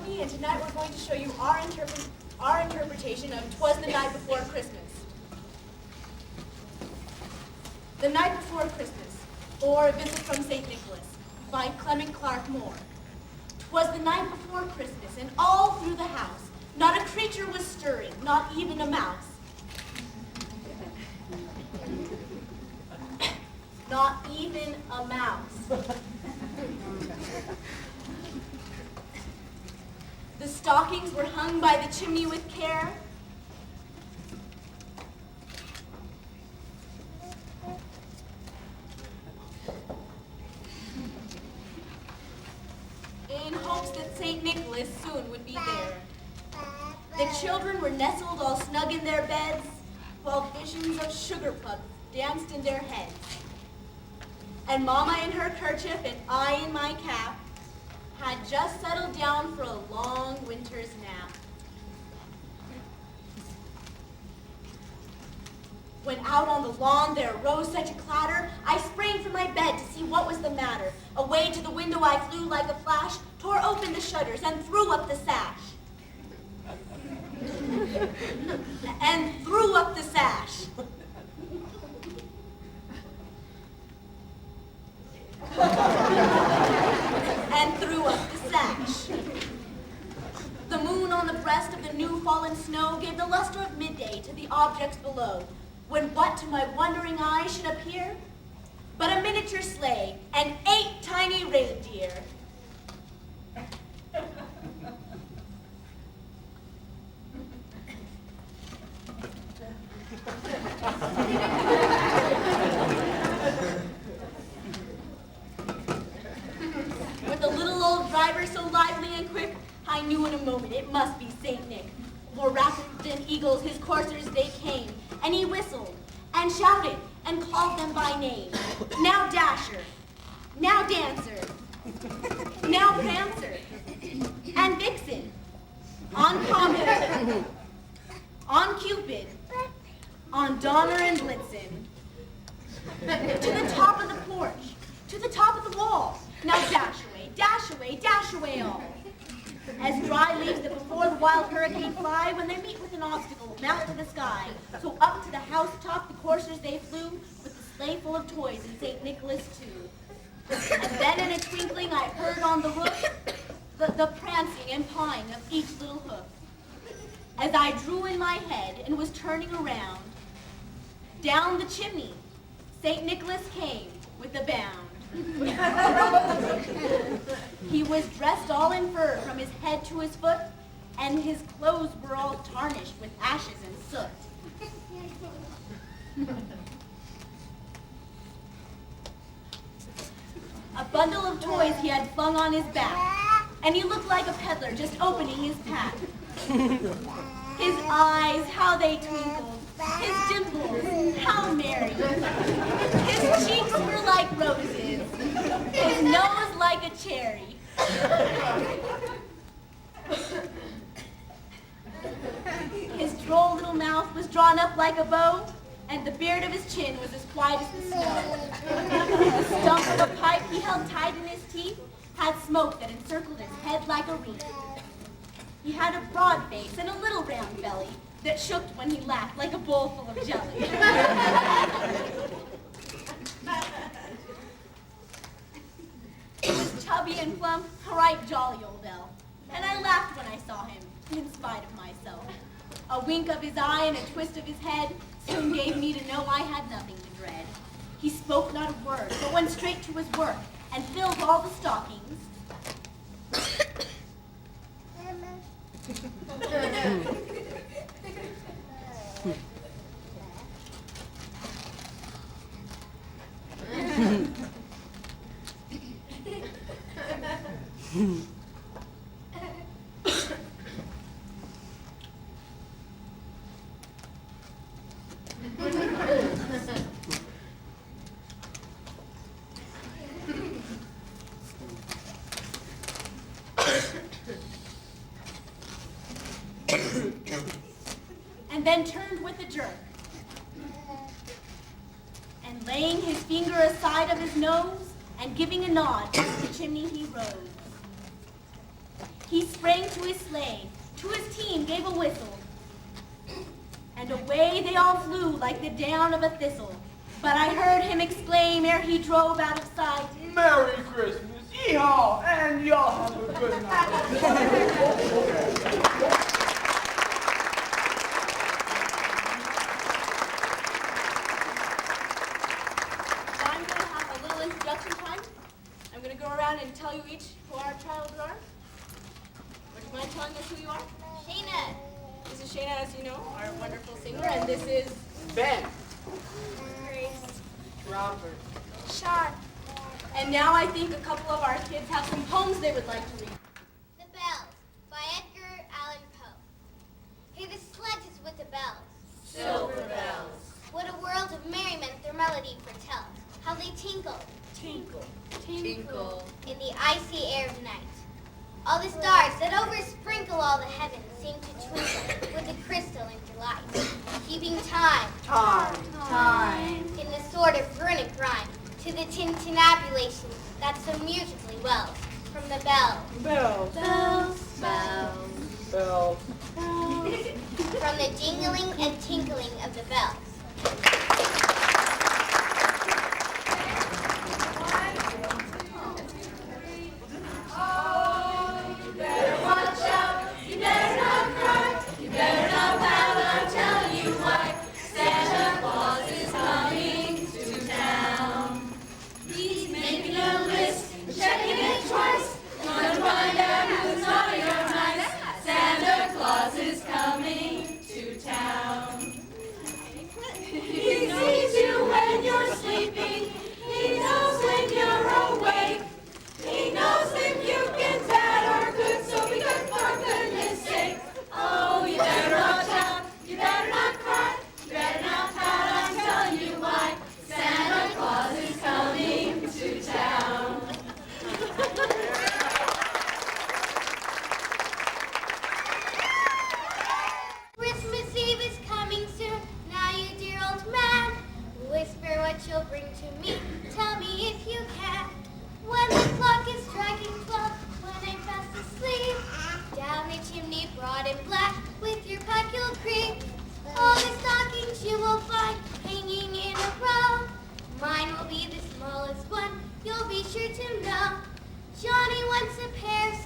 Company, and tonight we're going to show you our interpretation of "'Twas the Night Before Christmas." The Night Before Christmas, or A Visit from St. Nicholas, by Clement Clark Moore. 'Twas the night before Christmas, and all through the house, not a creature was stirring, not even a mouse. Not even a mouse. The stockings were hung by the chimney with care. In hopes that St. Nicholas soon would be there. The children were nestled all snug in their beds, while visions of sugar pups danced in their heads. And Mama in her kerchief and I in my cap had just settled down for a long winter's nap. When out on the lawn there arose such a clatter, I sprang from my bed to see what was the matter. Away to the window I flew like a flash, tore open the shutters, and threw up the sash. And threw up the sash. And threw up the sash. The moon on the breast of the new fallen snow gave the luster of midday to the objects below, when what to my wondering eyes should appear but a miniature sleigh and 8 tiny reindeer. With the little old driver so lively and quick, I knew in a moment it must be Saint Nick. More rapid than eagles his coursers they came, and he whistled and shouted and called them by name. Now Dasher, now Dancer, now Prancer, and Vixen, on Comet, on Cupid, on Donner and Blitzen, to the top of the porch, to the top of the wall. Now dash away all. As dry leaves that before the wild hurricane fly, when they meet with an obstacle, mount to the sky. So up to the housetop the coursers they flew, with the sleigh full of toys and St. Nicholas too. And then in a twinkling I heard on the roof the prancing and pawing of each little hoof. As I drew in my head and was turning around, down the chimney St. Nicholas came with a bound. He was dressed all in fur from his head to his foot, and his clothes were all tarnished with ashes and soot. A bundle of toys he had flung on his back, and he looked like a peddler just opening his pack. His eyes, how they twinkled, his dimples, how merry. His cheeks were like roses, his nose like a cherry. His droll little mouth was drawn up like a bow, and the beard of his chin was as white as the snow. The stump of a pipe he held tight in his teeth had smoke that encircled his head like a wreath. He had a broad face and a little round belly that shook when he laughed like a bowl full of jelly. He was chubby and plump, a right jolly old elf, and I laughed when I saw him, in spite of myself. A wink of his eye and a twist of his head soon gave me to know I had nothing to dread. He spoke not a word, but went straight to his work, and filled all the stockings. And then turned with a jerk, and laying his finger aside of his nose, and giving a nod, up the chimney he rose. He sprang to his sleigh, to his team gave a whistle, and away they all flew like the down of a thistle. But I heard him exclaim ere he drove out of sight, Merry Christmas, yee-haw, and y'all have a good night. I'm going to have a little introduction time. I'm going to go around and tell you each who our child are. Would you mind telling us who you are? Shayna. This is Shayna, as you know, our wonderful singer, and this is Ben. Grace. Robert. Sean. And now I think a couple of our kids have some poems they would like to read. The Bells by Edgar Allan Poe. Hear the sledges with the bells. Silver bells. What a world of merriment their melody foretells. How they tinkle, Tinkle. tinkle in the icy air of night. All the stars that oversprinkle all the heavens seem to twinkle with a crystalline delight, keeping time in the sort of runic rhyme to the tintinnabulation that so musically wells from the bells. Bells. Bells. Bells. From the jingling and tinkling of the bells. You'll bring to me, tell me if you can. When the clock is striking 12, when I'm fast asleep, down the chimney broad and black, with your pipe you'll creep. All the stockings you will find hanging in a row. Mine will be the smallest one, you'll be sure to know. Johnny wants a pair of